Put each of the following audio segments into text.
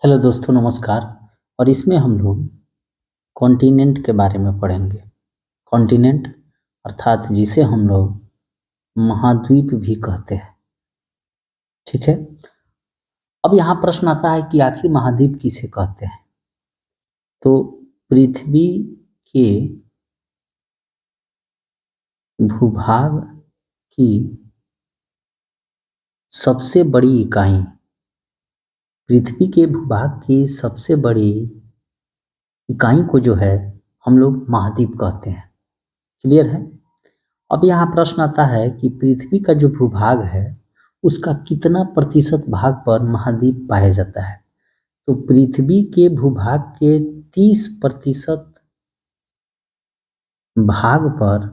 Hello दोस्तों, नमस्कार। और इसमें हम लोग कॉन्टिनेंट के बारे में पढ़ेंगे। कॉन्टिनेंट अर्थात जिसे हम लोग महाद्वीप भी कहते हैं। ठीक है। अब यहाँ प्रश्न आता है कि आखिर महाद्वीप किसे कहते हैं। तो पृथ्वी के भूभाग की सबसे बड़ी इकाई, पृथ्वी के भूभाग की सबसे बड़ी इकाई को जो है हम लोग महाद्वीप कहते हैं। क्लियर है। अब यहाँ प्रश्न आता है कि पृथ्वी का जो भूभाग है उसका कितना प्रतिशत भाग पर महाद्वीप पाया जाता है। तो पृथ्वी के भूभाग के 30% भाग पर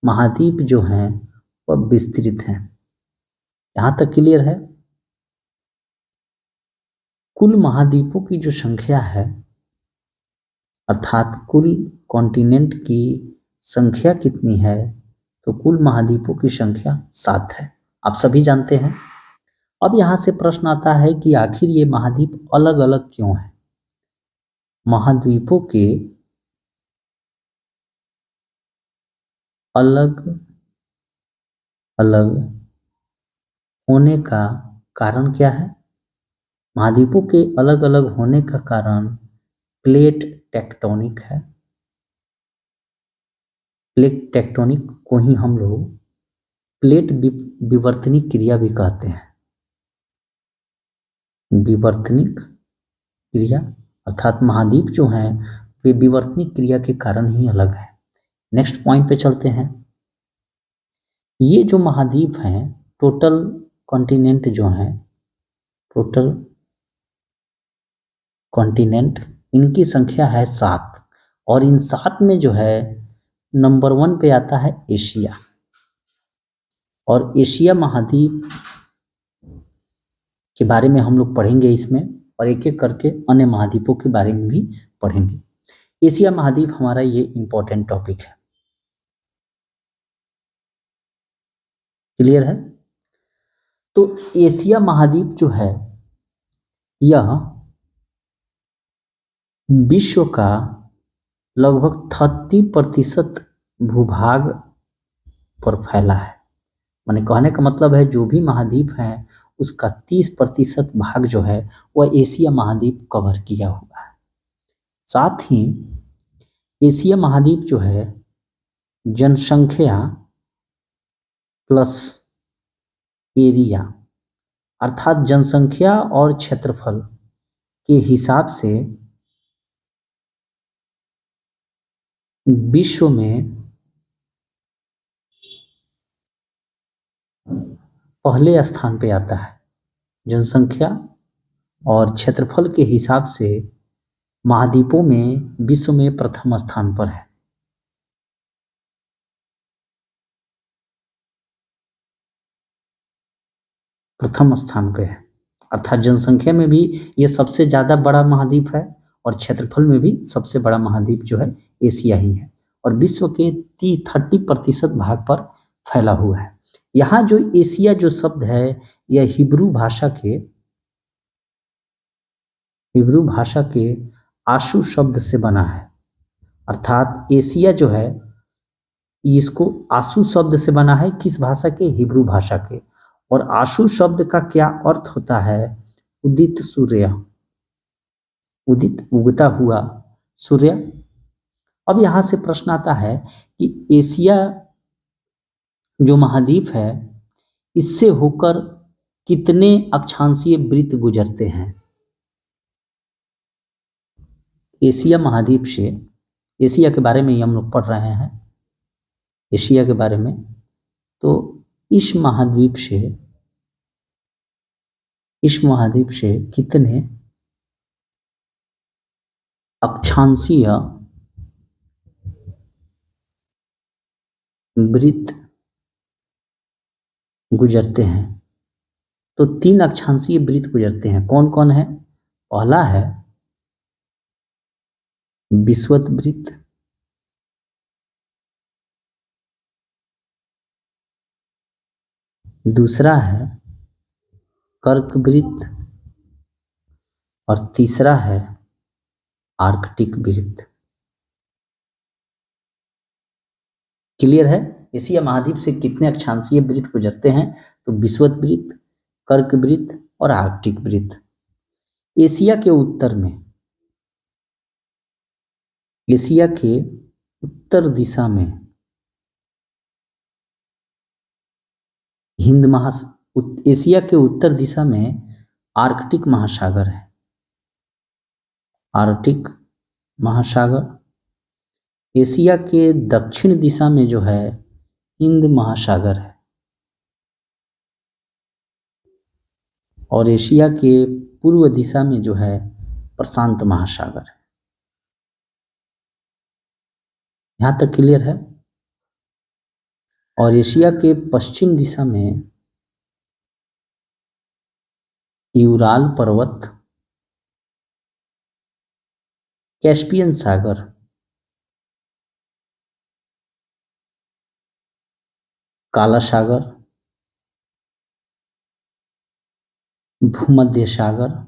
महाद्वीप जो हैं वह विस्तृत हैं। यहाँ तक क्लियर है। कुल महाद्वीपों की जो संख्या है अर्थात कुल कॉन्टिनेंट की संख्या कितनी है, तो कुल महाद्वीपों की संख्या 7 है। आप सभी जानते हैं। अब यहाँ से प्रश्न आता है कि आखिर ये महाद्वीप अलग अलग क्यों हैं। महाद्वीपों के अलग अलग होने का कारण क्या है। महाद्वीपों के अलग अलग होने का कारण प्लेट टेक्टोनिक है। प्लेट टेक्टोनिक को ही हम लोग प्लेट विवर्तनिक क्रिया भी कहते हैं। विवर्तनिक क्रिया अर्थात महाद्वीप जो हैं वे विवर्तनिक क्रिया के कारण ही अलग है। नेक्स्ट पॉइंट पे चलते हैं। ये जो महाद्वीप हैं, टोटल कॉन्टिनेंट जो हैं, टोटल कॉन्टिनेंट इनकी संख्या है 7। और इन 7 में जो है नंबर 1 पे आता है एशिया। और एशिया महाद्वीप के बारे में हम लोग पढ़ेंगे इसमें, और एक एक करके अन्य महाद्वीपों के बारे में भी पढ़ेंगे। एशिया महाद्वीप हमारा ये इंपॉर्टेंट टॉपिक है। क्लियर है। तो एशिया महाद्वीप जो है यह विश्व का लगभग 30% भूभाग पर फैला है। माने कहने का मतलब है जो भी महाद्वीप है उसका 30% भाग जो है वह एशिया महाद्वीप कवर किया हुआ है। साथ ही एशिया महाद्वीप जो है जनसंख्या प्लस एरिया अर्थात जनसंख्या और क्षेत्रफल के हिसाब से विश्व में पहले स्थान पे आता है। जनसंख्या और क्षेत्रफल के हिसाब से महाद्वीपों में विश्व में प्रथम स्थान पर है। प्रथम स्थान पे है अर्थात जनसंख्या में भी ये सबसे ज़्यादा बड़ा महाद्वीप है और क्षेत्रफल में भी सबसे बड़ा महाद्वीप जो है एशिया ही है। और विश्व के 30% भाग पर फैला हुआ है। यहाँ जो एशिया जो शब्द है यह हिब्रू भाषा के आशु शब्द से बना है। अर्थात एशिया जो है इसको आशु शब्द से बना है। किस भाषा के? हिब्रू भाषा के। और आशु शब्द का क्या अर्थ होता है? उदित सूर्य, उदित उगता हुआ सूर्य। अब यहां से प्रश्न आता है कि एशिया जो महाद्वीप है इससे होकर कितने अक्षांशीय वृत्त गुजरते हैं। एशिया महाद्वीप से, एशिया के बारे में ही हम लोग पढ़ रहे हैं, एशिया के बारे में। तो इस महाद्वीप से कितने अक्षांशीय वृत्त गुजरते हैं? तो 3 अक्षांशीय वृत्त गुजरते हैं। कौन कौन है? पहला है विषुवत वृत्त, दूसरा है कर्क वृत्त, और तीसरा है आर्कटिक वृत्त। क्लियर है? एशिया महाद्वीप से कितने अक्षांशीय वृत्त गुजरते हैं? तो विषुवत वृत्त, कर्क वृत्त और आर्कटिक वृत्त। एशिया के उत्तर में, एशिया के उत्तर दिशा में एशिया के उत्तर दिशा में आर्कटिक महासागर है। आर्कटिक महासागर। एशिया के दक्षिण दिशा में जो है हिंद महासागर है। और एशिया के पूर्व दिशा में जो है प्रशांत महासागर है। यहां तक क्लियर है? और एशिया के पश्चिम दिशा में यूराल पर्वत, कैस्पियन सागर, काला सागर, भूमध्य सागर,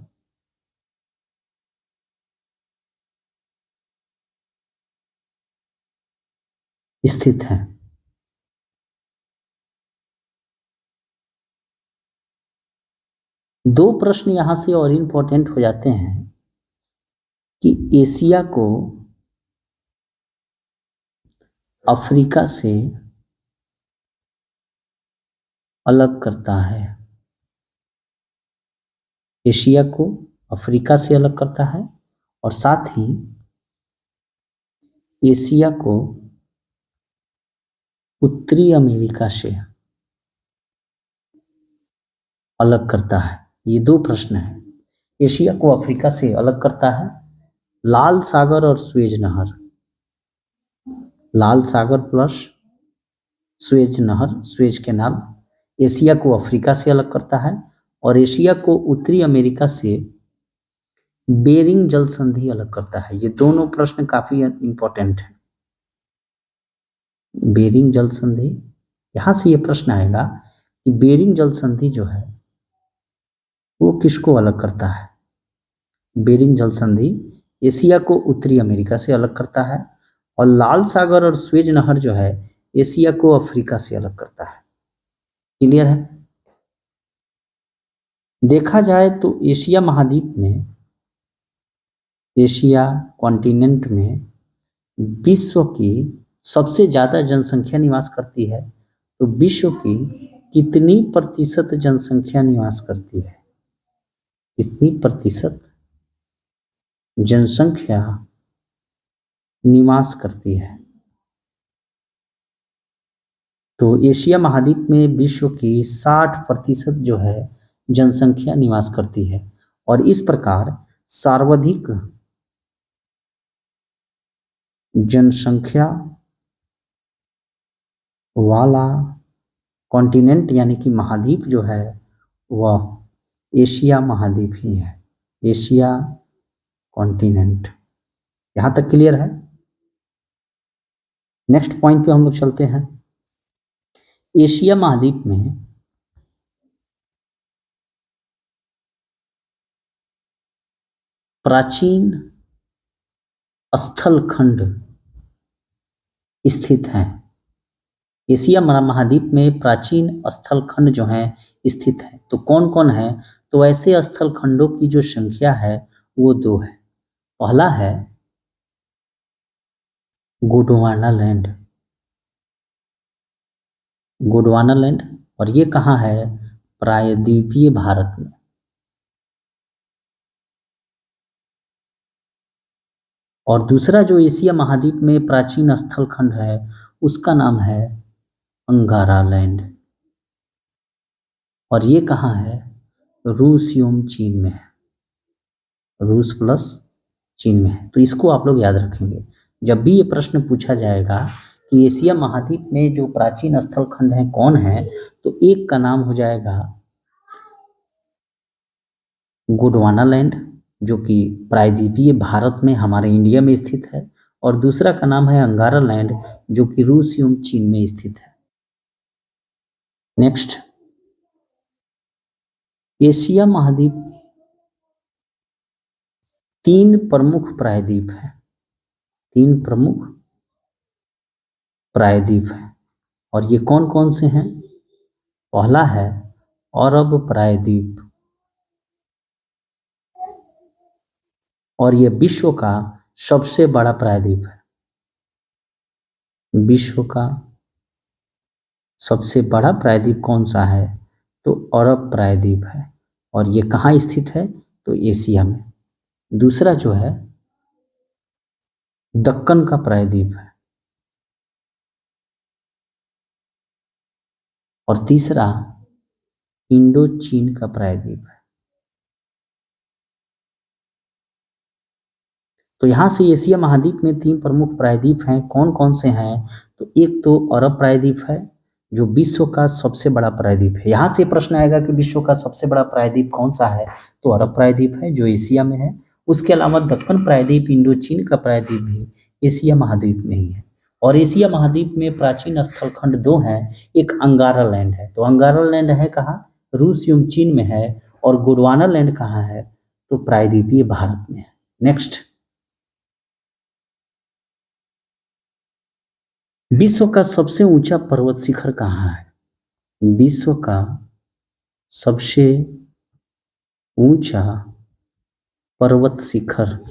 स्थित है। दो प्रश्न यहां से और इंपॉर्टेंट हो जाते हैं कि एशिया को अफ्रीका से अलग करता है। एशिया को अफ्रीका से अलग करता है और साथ ही एशिया को उत्तरी अमेरिका से अलग करता है। ये दो प्रश्न हैं। एशिया को अफ्रीका से अलग करता है लाल सागर और स्वेज नहर। लाल सागर प्लस स्वेज नहर, स्वेज कैनाल एशिया को अफ्रीका से अलग करता है और एशिया को उत्तरी अमेरिका से बेरिंग जल संधि अलग करता है। ये दोनों प्रश्न काफी इंपॉर्टेंट है। बेरिंग जल संधि, यहां से ये प्रश्न आएगा कि बेरिंग जल संधि जो है वो किसको अलग करता है? बेरिंग जल संधि एशिया को उत्तरी अमेरिका से अलग करता है और लाल सागर और स्वेज नहर जो है एशिया को अफ्रीका से अलग करता है। क्लियर है? देखा जाए तो एशिया महाद्वीप में, एशिया कॉन्टिनेंट में विश्व की सबसे ज्यादा जनसंख्या निवास करती है। तो विश्व की कितनी प्रतिशत जनसंख्या निवास करती है? कितनी प्रतिशत जनसंख्या निवास करती है? तो एशिया महाद्वीप में विश्व की 60% जो है जनसंख्या निवास करती है और इस प्रकार सर्वाधिक जनसंख्या वाला कॉन्टिनेंट यानी कि महाद्वीप जो है वह एशिया महाद्वीप ही है। Asia continent. यहां तक क्लियर है? नेक्स्ट पॉइंट पे हम लोग चलते हैं। एशिया महाद्वीप में प्राचीन स्थल खंड स्थित हैं। एशिया महाद्वीप में प्राचीन स्थल खंड जो हैं स्थित हैं। तो कौन कौन है? तो ऐसे स्थल खंडों की जो संख्या है वो दो है। पहला है गोंडवाना लैंड। गोंडवाना लैंड, और ये कहाँ है? प्रायद्वीपीय भारत में। और दूसरा जो एशिया महाद्वीप में प्राचीन स्थल खंड है उसका नाम है अंगारा लैंड। और ये कहाँ है? रूस एवं चीन में है। रूस प्लस चीन में है। तो इसको आप लोग याद रखेंगे जब भी ये प्रश्न पूछा जाएगा कि एशिया महाद्वीप में जो प्राचीन स्थल खंड है कौन है, तो एक का नाम हो जाएगा गोंडवाना लैंड जो कि प्रायद्वीपीय भारत में हमारे इंडिया में स्थित है, और दूसरा का नाम है अंगारा लैंड जो कि रूस एवं चीन में स्थित है। नेक्स्ट, एशिया महाद्वीप तीन प्रमुख प्रायद्वीप हैं, तीन प्रमुख प्रायद्वीप हैं, और ये कौन कौन से हैं? पहला है अरब प्रायद्वीप, और ये विश्व का सबसे बड़ा प्रायद्वीप है। विश्व का सबसे बड़ा प्रायद्वीप कौन सा है? तो अरब प्रायद्वीप है, और ये कहाँ स्थित है? तो एशिया में। दूसरा जो है दक्कन का प्रायद्वीप है, और तीसरा इंडो चीन का प्रायद्वीप है। तो यहाँ से एशिया महाद्वीप में तीन प्रमुख प्रायद्वीप हैं, कौन कौन से हैं? तो एक तो अरब प्रायद्वीप है जो विश्व का सबसे बड़ा प्रायद्वीप है। यहाँ से प्रश्न आएगा कि विश्व का सबसे बड़ा प्रायद्वीप कौन सा है? तो अरब प्रायद्वीप है जो एशिया में है। उसके अलावा दक्कन प्रायद्वीप, इंडो चीन का प्रायद्वीप भी एशिया महाद्वीप में ही है। और एशिया महाद्वीप में प्राचीन स्थल खंड दो हैं, एक अंगारा लैंड है। तो अंगारा लैंड है कहाँ? रूस एवं चीन में है। और गोंडवाना लैंड कहाँ है? तो प्रायद्वीपीय भारत में है। नेक्स्ट, विश्व का सबसे ऊंचा पर्वत शिखर कहाँ है? विश्व का सबसे ऊंचा पर्वत शिखर,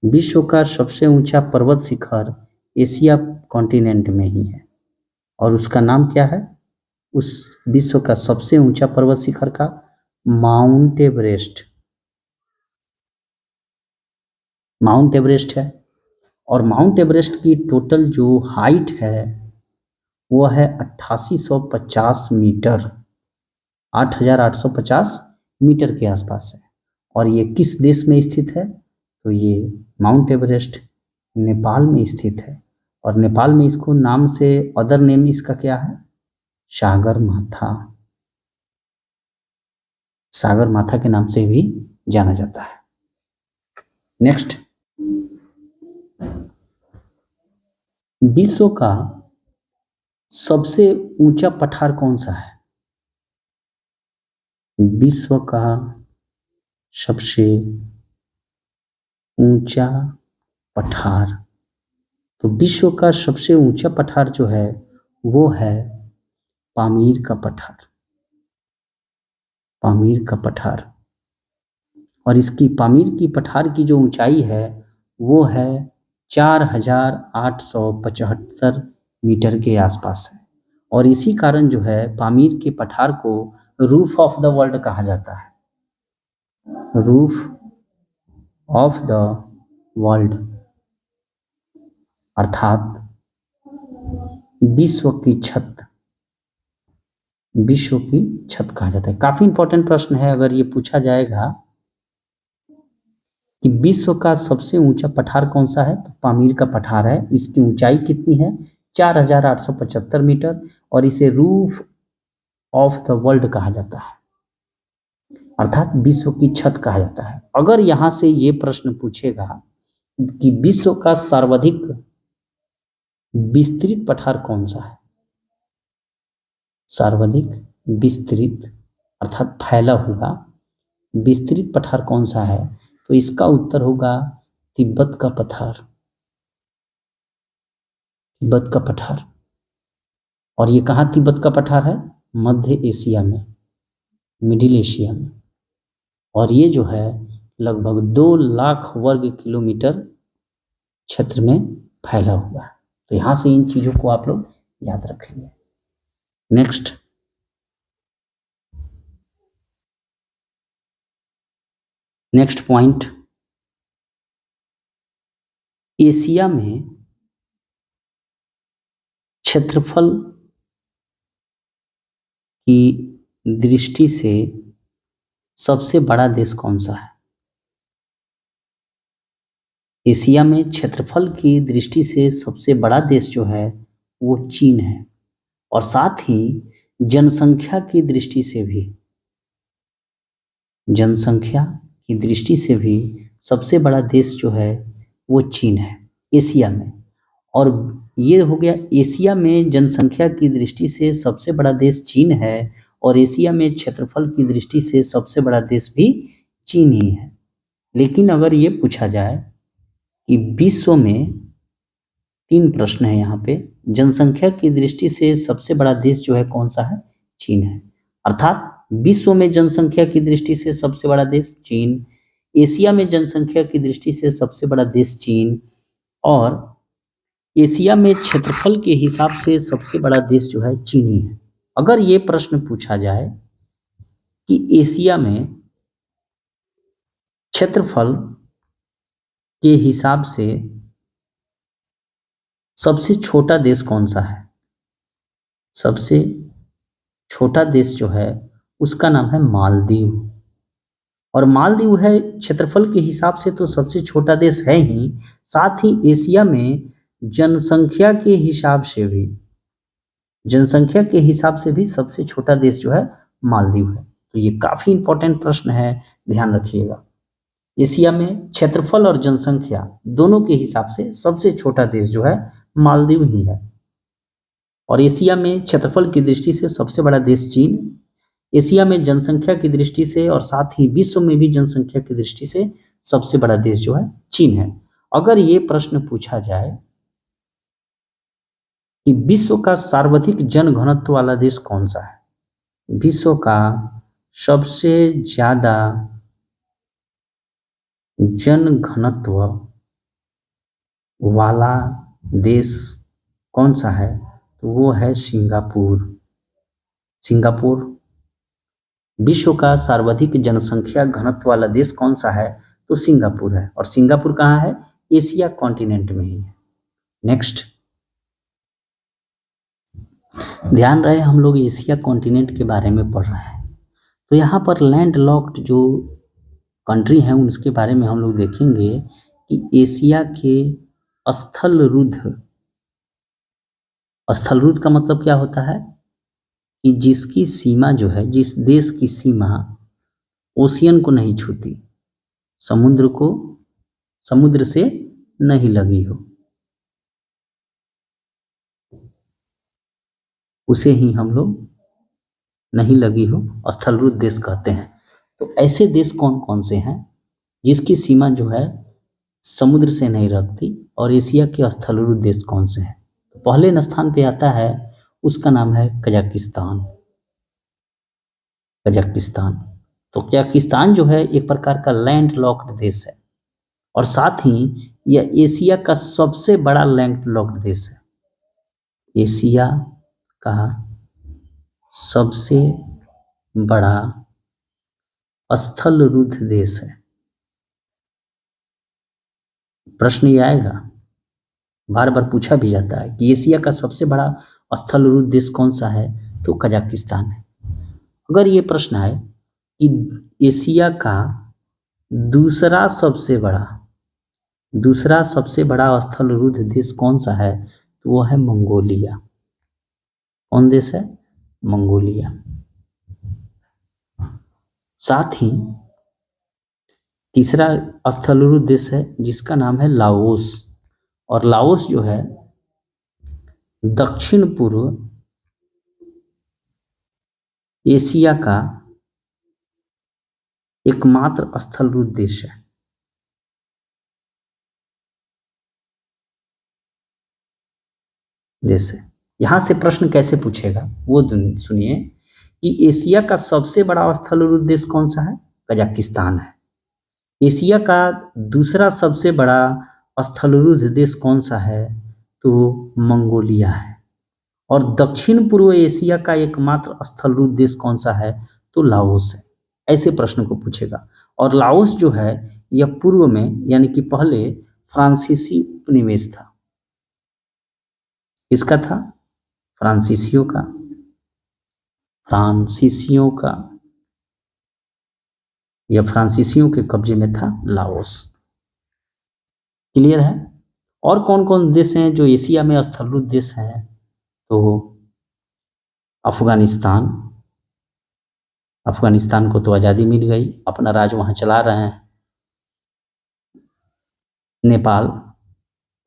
विश्व का सबसे ऊंचा पर्वत शिखर एशिया कॉन्टिनेंट में ही है, और उसका नाम क्या है? उस विश्व का सबसे ऊंचा पर्वत शिखर का माउंट एवरेस्ट, माउंट एवरेस्ट है। और माउंट एवरेस्ट की टोटल जो हाइट है वो है 8850 मीटर, 8850 मीटर के आसपास है। और ये किस देश में स्थित है? तो ये माउंट एवरेस्ट नेपाल में स्थित है, और नेपाल में इसको नाम से अदर नेम इसका क्या है? सागर माथा, सागर माथा के नाम से भी जाना जाता है। नेक्स्ट, विश्व का सबसे ऊंचा पठार कौन सा है? विश्व का सबसे ऊंचा पठार, तो विश्व का सबसे ऊंचा पठार जो है वो है पामीर का पठार, पामीर का पठार। और इसकी पामीर की पठार की जो ऊंचाई है वो है 4875 मीटर के आसपास है। और इसी कारण जो है पामीर के पठार को रूफ ऑफ द वर्ल्ड कहा जाता है, रूफ ऑफ द वर्ल्ड, अर्थात विश्व की छत, विश्व की छत कहा जाता है। काफी इंपॉर्टेंट प्रश्न है, अगर ये पूछा जाएगा कि विश्व का सबसे ऊंचा पठार कौन सा है, तो पामीर का पठार है। इसकी ऊंचाई कितनी है? 4875 मीटर, और इसे रूफ ऑफ द वर्ल्ड कहा जाता है, अर्थात विश्व की छत कहा जाता है। अगर यहां से ये प्रश्न पूछेगा कि विश्व का सर्वाधिक विस्तृत पठार कौन सा है, सर्वाधिक विस्तृत अर्थात फैला हुआ विस्तृत पठार कौन सा है, तो इसका उत्तर होगा तिब्बत का पठार, तिब्बत का पठार। और ये कहाँ तिब्बत का पठार है? मध्य एशिया में, मिडिल एशिया में। और ये जो है लगभग 2 लाख वर्ग किलोमीटर क्षेत्र में फैला हुआ है। तो यहाँ से इन चीजों को आप लोग याद रखेंगे। नेक्स्ट, नेक्स्ट पॉइंट, एशिया में क्षेत्रफल की दृष्टि से सबसे बड़ा देश कौन सा है? एशिया में क्षेत्रफल की दृष्टि से सबसे बड़ा देश जो है वो चीन है, और साथ ही जनसंख्या की दृष्टि से भी, जनसंख्या की दृष्टि से भी सबसे बड़ा देश जो है वो चीन है एशिया में। और ये हो गया, एशिया में जनसंख्या की दृष्टि से सबसे बड़ा देश चीन है, और एशिया में क्षेत्रफल की दृष्टि से सबसे बड़ा देश भी चीन ही है। लेकिन अगर ये पूछा जाए कि विश्व में 3 प्रश्न है यहाँ पे, जनसंख्या की दृष्टि से सबसे बड़ा देश जो है कौन-सा है? चीन है। अर्थात विश्व में जनसंख्या की दृष्टि से सबसे बड़ा देश चीन, एशिया में जनसंख्या की दृष्टि से सबसे बड़ा देश चीन और एशिया में क्षेत्रफल के हिसाब से सबसे बड़ा देश जो है चीन ही है। अगर ये प्रश्न पूछा जाए कि एशिया में क्षेत्रफल के हिसाब से सबसे छोटा देश कौन-सा है? सबसे छोटा देश जो है उसका नाम है मालदीव। और मालदीव है क्षेत्रफल के हिसाब से तो सबसे छोटा देश है ही, साथ ही एशिया में जनसंख्या के हिसाब से भी जनसंख्या के हिसाब से भी सबसे छोटा देश जो है मालदीव है। तो ये काफ़ी इंपॉर्टेंट प्रश्न है, ध्यान रखिएगा। एशिया में क्षेत्रफल और जनसंख्या दोनों के हिसाब से सबसे छोटा देश जो है मालदीव ही है। और एशिया में क्षेत्रफल की दृष्टि से सबसे बड़ा देश चीन, एशिया में जनसंख्या की दृष्टि से और साथ ही विश्व में भी जनसंख्या की दृष्टि से सबसे बड़ा देश जो है चीन है। अगर ये प्रश्न पूछा जाए कि विश्व का सर्वाधिक जनघनत्व वाला देश कौन सा है? विश्व का सबसे ज्यादा जनघनत्व वाला देश कौन सा है? तो वो है सिंगापुर। सिंगापुर विश्व का सर्वाधिक जनसंख्या घनत्व वाला देश कौन सा है? तो सिंगापुर है। और सिंगापुर कहाँ है? एशिया कॉन्टिनेंट में ही है। नेक्स्ट, ध्यान रहे हम लोग एशिया कॉन्टिनेंट के बारे में पढ़ रहे हैं, तो यहाँ पर लैंड लॉक्ड जो कंट्री हैं उसके बारे में हम लोग देखेंगे कि एशिया के स्थल रुद्ध, स्थल रुद्ध का मतलब क्या होता है कि जिसकी सीमा जो है, जिस देश की सीमा ओशियन को नहीं छूती, समुद्र को, समुद्र से नहीं लगी हो, उसे ही हम लोग नहीं लगी हो स्थल रुद्ध देश कहते हैं। तो ऐसे देश कौन कौन से हैं जिसकी सीमा जो है समुद्र से नहीं लगती, और एशिया के स्थल रुद्ध देश कौन से हैं? तो पहले स्थान पे आता है, उसका नाम है कजाकिस्तान। कजाकिस्तान, तो कजाकिस्तान जो है एक प्रकार का लैंड लॉक्ड देश है, और साथ ही यह एशिया का सबसे बड़ा लैंड लॉक्ड देश है। एशिया का सबसे बड़ा स्थल रुद्ध देश है। प्रश्न ये आएगा, बार बार पूछा भी जाता है कि एशिया का सबसे बड़ा स्थल रुद्ध देश कौन सा है? तो कजाकिस्तान है। अगर ये प्रश्न आए कि एशिया का दूसरा सबसे बड़ा दूसरा सबसे बड़ा स्थल रुद्ध देश कौन सा है? तो वो है मंगोलिया। कौन देश है? मंगोलिया। साथ ही तीसरा स्थल रुद्ध देश है जिसका नाम है लाओस, और लाओस जो है दक्षिण पूर्व एशिया का एकमात्र स्थल रुद्ध देश है। जैसे यहां से प्रश्न कैसे पूछेगा वो सुनिए कि एशिया का सबसे बड़ा स्थल रुद्ध देश कौन सा है? कजाकिस्तान है। एशिया का दूसरा सबसे बड़ा स्थल रुद्ध देश कौन सा है? तो मंगोलिया है। और दक्षिण पूर्व एशिया का एकमात्र स्थल रुद्ध देश कौन सा है? तो लाओस है। ऐसे प्रश्न को पूछेगा। और लाओस जो है यह पूर्व में, यानी कि पहले फ्रांसीसी उपनिवेश था। किसका था? फ्रांसीसियों का। फ्रांसीसियों का, यह फ्रांसीसियों के कब्जे में था लाओस। क्लियर है? और कौन कौन देश हैं जो एशिया में स्थल रुद्ध देश हैं? तो अफगानिस्तान। अफगानिस्तान को तो आज़ादी मिल गई, अपना राज वहाँ चला रहे हैं। नेपाल,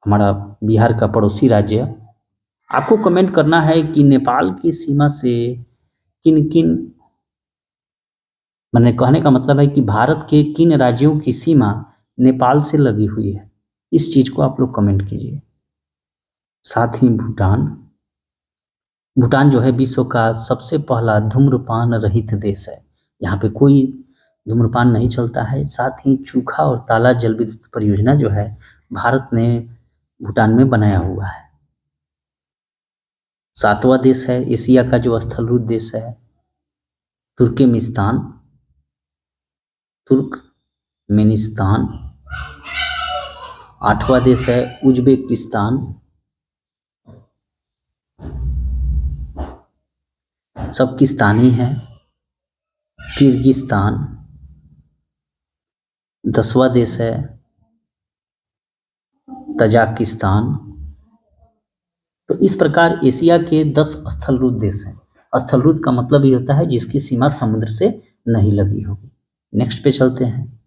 हमारा बिहार का पड़ोसी राज्य। आपको कमेंट करना है कि नेपाल की सीमा से किन किन मैंने कहने का मतलब है कि भारत के किन राज्यों की सीमा नेपाल से लगी हुई है, इस चीज को आप लोग कमेंट कीजिए। साथ ही भूटान, भूटान जो है विश्व का सबसे पहला धूम्रपान रहित देश है। यहाँ पे कोई धूम्रपान नहीं चलता है। साथ ही चूखा और ताला जल विद्युत परियोजना जो है भारत ने भूटान में बनाया हुआ है। सातवां देश है एशिया का जो स्थलरूप देश है तुर्कमेनिस्तान, तुर्कमेनिस्तान। आठवां देश है उज्बेकिस्तान। सब किस्तानी है। किर्गिस्तान। 10वां देश है तजाकिस्तान। तो इस प्रकार एशिया के 10 स्थलरूप देश हैं। स्थलरूप का मतलब ये होता है जिसकी सीमा समुद्र से नहीं लगी होगी। नेक्स्ट पे चलते हैं।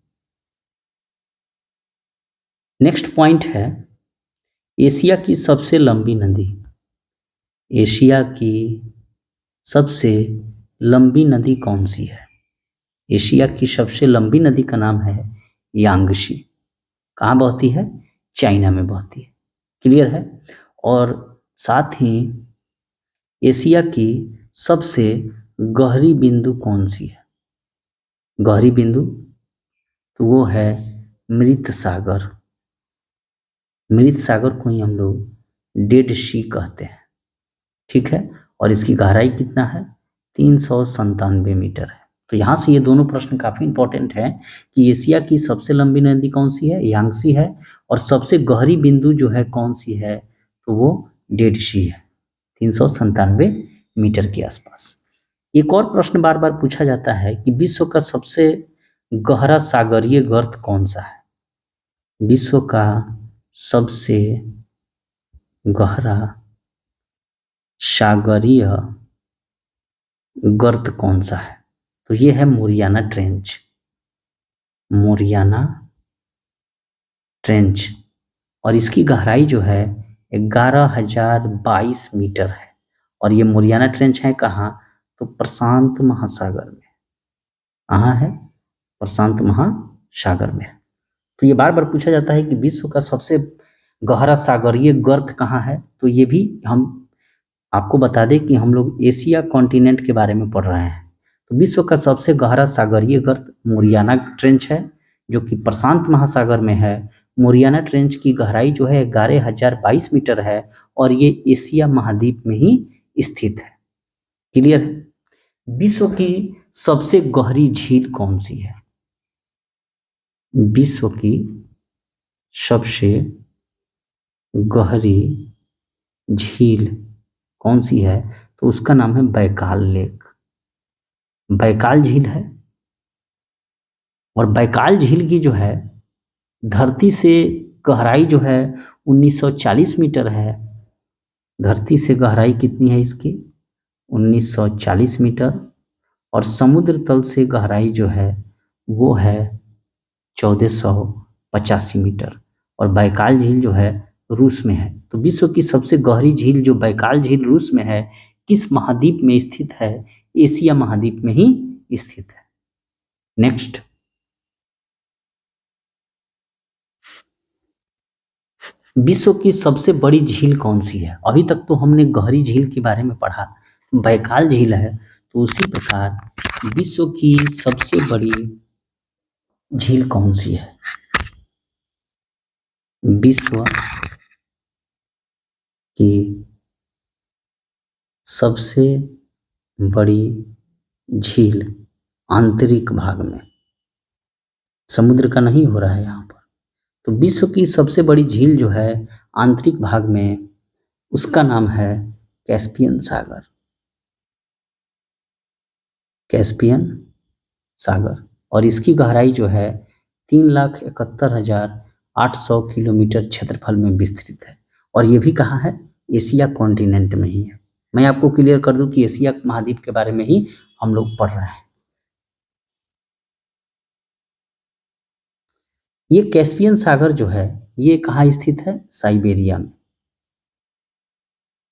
नेक्स्ट पॉइंट है एशिया की सबसे लंबी नदी। एशिया की सबसे लंबी नदी कौन सी है? एशिया की सबसे लंबी नदी का नाम है यांगशी। कहाँ बहती है? चाइना में बहती है। क्लियर है। और साथ ही एशिया की सबसे गहरी बिंदु कौन सी है? गहरी बिंदु तो वो है मृत सागर। मृत सागर को ही हम लोग डेड सी कहते हैं। ठीक है। और इसकी गहराई कितना है? 397 मीटर है। तो यहाँ से ये दोनों प्रश्न काफी इंपॉर्टेंट है कि एशिया की सबसे लंबी नदी कौन सी है? यांगसी है। और सबसे गहरी बिंदु जो है कौन सी है? तो वो डेड सी है, 397 मीटर के आसपास। एक और प्रश्न बार बार पूछा जाता है कि विश्व का सबसे गहरा सागरीय गर्त कौन सा है? विश्व का सबसे गहरा सागरीय गर्त कौन सा है? तो ये है मोरियाना ट्रेंच। मोरियाना ट्रेंच। और इसकी गहराई जो है 11,022 मीटर है। और ये मोरियाना ट्रेंच है कहाँ? तो प्रशांत महासागर में। कहाँ है? प्रशांत महासागर में। तो ये बार बार पूछा जाता है कि विश्व का सबसे गहरा सागरीय गर्त कहाँ है? तो ये भी हम आपको बता दें कि हम लोग एशिया कॉन्टिनेंट के बारे में पढ़ रहे हैं। तो विश्व का सबसे गहरा सागरीय गर्त मोरियाना ट्रेंच है जो कि प्रशांत महासागर में है। मोरियाना ट्रेंच की गहराई जो है 11,022 मीटर है और ये एशिया महाद्वीप में ही स्थित है। क्लियर है। विश्व की सबसे गहरी झील कौन सी है? विश्व की सबसे गहरी झील कौन सी है? तो उसका नाम है बैकाल लेक। बैकाल झील है। और बैकाल झील की जो है धरती से गहराई जो है 1940 मीटर है। धरती से गहराई कितनी है इसकी? 1940 मीटर। और समुद्र तल से गहराई जो है वो है 1485 मीटर। और बैकाल झील जो है रूस में है। तो विश्व की सबसे गहरी झील जो बैकाल झील रूस में है किस महाद्वीप में स्थित है? एशिया महाद्वीप में ही स्थित है। नेक्स्ट, विश्व की सबसे बड़ी झील कौन सी है? अभी तक तो हमने गहरी झील के बारे में पढ़ा, बैकाल झील है। तो उसी प्रकार विश्व की सबसे बड़ी झील कौन सी है? विश्व की सबसे बड़ी झील आंतरिक भाग में, समुद्र का नहीं हो रहा है यहाँ पर। तो विश्व की सबसे बड़ी झील जो है आंतरिक भाग में, उसका नाम है कैस्पियन सागर। कैस्पियन सागर। और इसकी गहराई जो है 3,71,800 किलोमीटर क्षेत्रफल में विस्तृत है। और ये भी कहाँ है? एशिया कॉन्टिनेंट में ही है। मैं आपको क्लियर कर दूं कि एशिया महाद्वीप के बारे में ही हम लोग पढ़ रहे हैं। ये कैस्पियन सागर जो है ये कहाँ स्थित है? साइबेरिया में।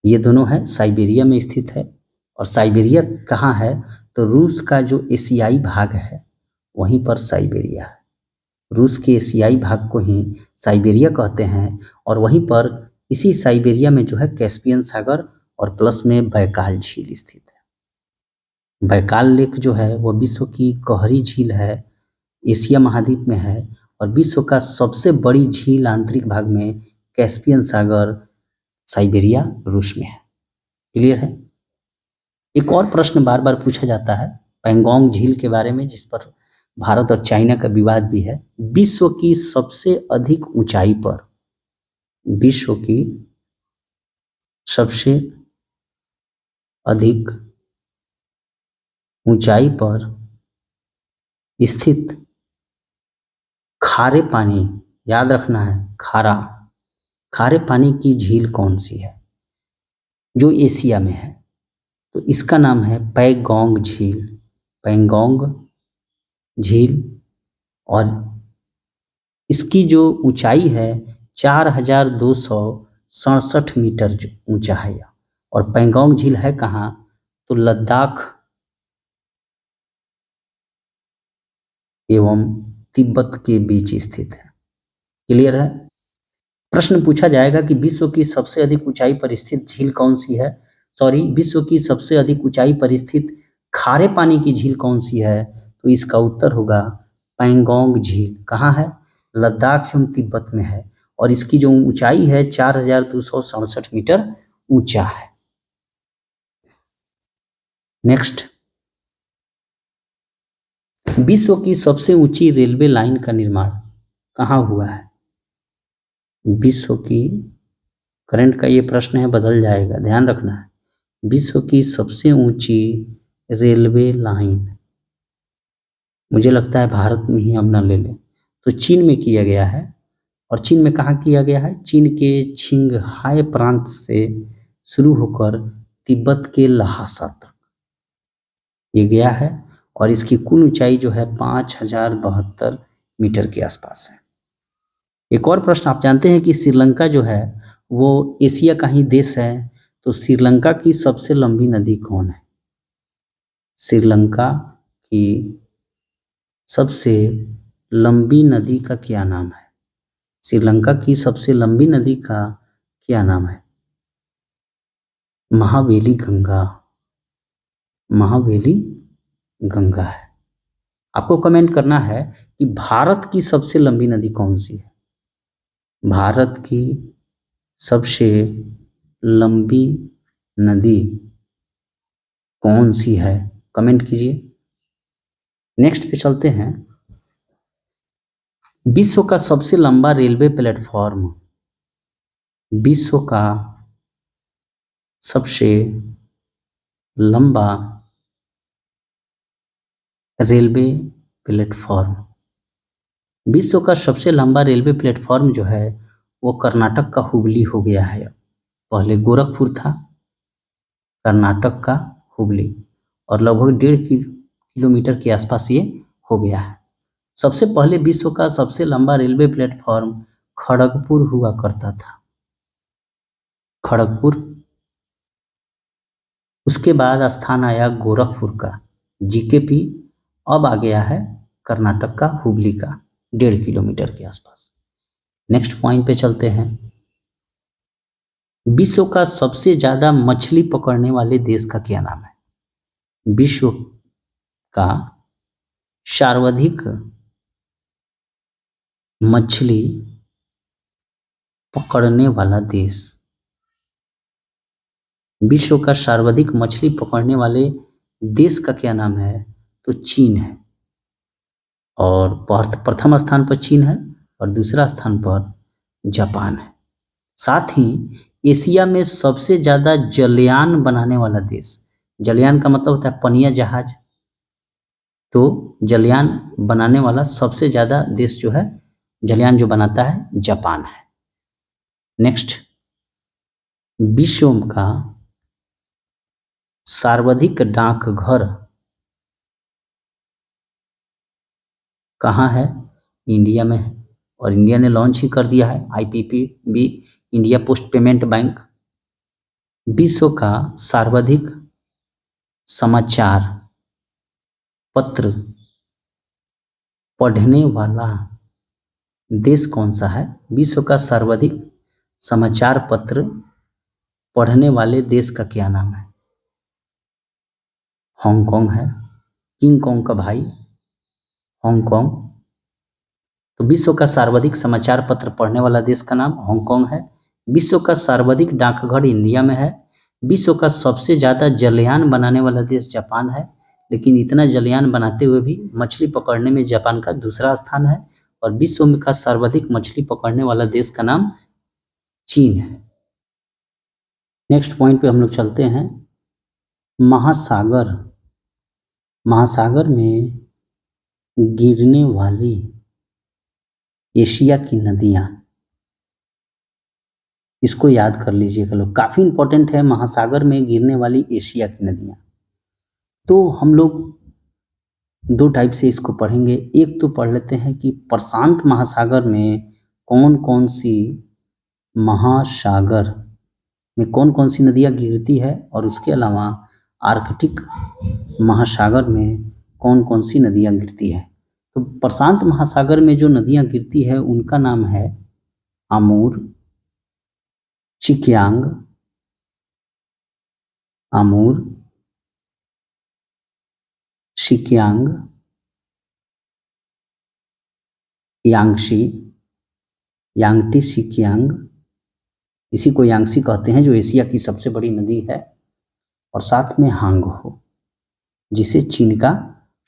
ये दोनों है साइबेरिया में स्थित है। और साइबेरिया कहाँ है? तो रूस का जो एशियाई भाग है वहीं पर साइबेरिया है। रूस के एशियाई भाग को ही साइबेरिया कहते हैं और वहीं पर इसी साइबेरिया में जो है कैस्पियन सागर और प्लस में बैकाल झील स्थित है। बैकाल लेक जो है वो विश्व की गहरी झील है, एशिया महाद्वीप में है और विश्व का सबसे बड़ी झील आंतरिक भाग में कैस्पियन सागर साइबेरिया रूस में है। क्लियर है। एक और प्रश्न बार बार पूछा जाता है पैंगोंग झील के बारे में, जिस पर भारत और चाइना का विवाद भी है। विश्व की सबसे अधिक ऊंचाई पर, विश्व की सबसे अधिक ऊंचाई पर स्थित खारे पानी, याद रखना है खारा, खारे पानी की झील कौन सी है जो एशिया में है? तो इसका नाम है पैगोंग झील, पैंगोंग झील। और इसकी जो ऊंचाई है 4,267 मीटर ऊंचा है यह। और पैंगोंग झील है कहाँ? तो लद्दाख एवं तिब्बत के बीच स्थित है। क्लियर है। प्रश्न पूछा जाएगा कि विश्व की सबसे अधिक ऊंचाई पर स्थित झील कौन सी है, सॉरी, विश्व की सबसे अधिक ऊंचाई पर स्थित खारे पानी की झील कौन सी है? तो इसका उत्तर होगा पैंगोंग झील। कहाँ है? लद्दाख एवं तिब्बत में है और इसकी जो ऊंचाई है 4,267 मीटर ऊंचा है। नेक्स्ट, विश्व की सबसे ऊंची रेलवे लाइन का निर्माण कहाँ हुआ है? विश्व की, करंट का ये प्रश्न है, बदल जाएगा, ध्यान रखना है। विश्व की सबसे ऊंची रेलवे लाइन, मुझे लगता है भारत में ही हम ना ले लें तो चीन में किया गया है। और चीन में कहाँ किया गया है? चीन के छिंगहाई प्रांत से शुरू होकर तिब्बत के लहासा तक ये गया है और इसकी कुल ऊंचाई जो है 5,072 मीटर के आसपास है। एक और प्रश्न, आप जानते हैं कि श्रीलंका जो है वो एशिया का ही देश है, तो श्रीलंका की सबसे लंबी नदी कौन है? श्रीलंका की सबसे लंबी नदी का क्या नाम है? श्रीलंका की सबसे लंबी नदी का क्या नाम है? महावेली गंगा, महावेली गंगा है। आपको कमेंट करना है कि भारत की सबसे लंबी नदी कौन सी है? भारत की सबसे लंबी नदी कौन सी है? कमेंट कीजिए। नेक्स्ट पे चलते हैं। विश्व का सबसे लंबा रेलवे प्लेटफॉर्म, विश्व का सबसे लंबा रेलवे प्लेटफॉर्म, विश्व का सबसे लंबा रेलवे प्लेटफॉर्म जो है वो कर्नाटक का हुबली हो गया है। पहले गोरखपुर था, कर्नाटक का हुबली, और लगभग 1.5 किलोमीटर के आसपास ये हो गया है। सबसे पहले विश्व का सबसे लंबा रेलवे प्लेटफॉर्म खड़गपुर हुआ करता था, खड़गपुर। उसके बाद स्थान आया गोरखपुर का, जीकेपी। अब आ गया है कर्नाटक का हुबली का, 1.5 किलोमीटर के आसपास। नेक्स्ट पॉइंट पे चलते हैं। विश्व का सबसे ज्यादा मछली पकड़ने वाले देश का क्या नाम है? विश्व का सर्वाधिक मछली पकड़ने वाला देश, विश्व का सर्वाधिक मछली पकड़ने वाले देश का क्या नाम है? तो चीन है। और प्रथम स्थान पर चीन है और दूसरा स्थान पर जापान है। साथ ही एशिया में सबसे ज्यादा जलयान बनाने वाला देश, जलयान का मतलब होता है पनिया जहाज, तो जलयान बनाने वाला सबसे ज्यादा देश जो है, जलयान जो बनाता है, जापान है। नेक्स्ट, विश्व का सर्वाधिक डाकघर कहाँ है? इंडिया में है और इंडिया ने लॉन्च ही कर दिया है IPPB, India post payment bank. विश्व का सर्वाधिक समाचार पत्र पढ़ने वाला देश कौन सा है? विश्व का सर्वाधिक समाचार पत्र पढ़ने वाले देश का क्या नाम है? हांगकांग है। किंग कॉन्ग का भाई हांगकांग। तो विश्व का सर्वाधिक समाचार पत्र पढ़ने वाला देश का नाम हांगकांग है। विश्व का सर्वाधिक डाकघर इंडिया में है। विश्व का सबसे ज्यादा जलयान बनाने वाला देश जापान है, लेकिन इतना जलयान बनाते हुए भी मछली पकड़ने में जापान का दूसरा स्थान है। और विश्व में का सर्वाधिक मछली पकड़ने वाला देश का नाम चीन है। नेक्स्ट पॉइंट पे हम लोग चलते हैं। महासागर, महासागर में गिरने वाली एशिया की नदियां, इसको याद कर लीजिएगा लोग, काफी इंपॉर्टेंट है। महासागर में गिरने वाली एशिया की नदियां, तो हम लोग दो टाइप से इसको पढ़ेंगे। एक तो पढ़ लेते हैं कि प्रशांत महासागर में कौन कौन सी, महासागर में कौन कौन सी नदियां गिरती है, और उसके अलावा आर्कटिक महासागर में कौन कौन सी नदियां गिरती है। तो प्रशांत महासागर में जो नदियां गिरती है उनका नाम है अमूर, चिकियांग, अमूर, शिकियांग, यांगशी, यांगटी शिकियांग, इसी को यांगसी कहते हैं, जो एशिया की सबसे बड़ी नदी है। और साथ में हांगहो, जिसे चीन का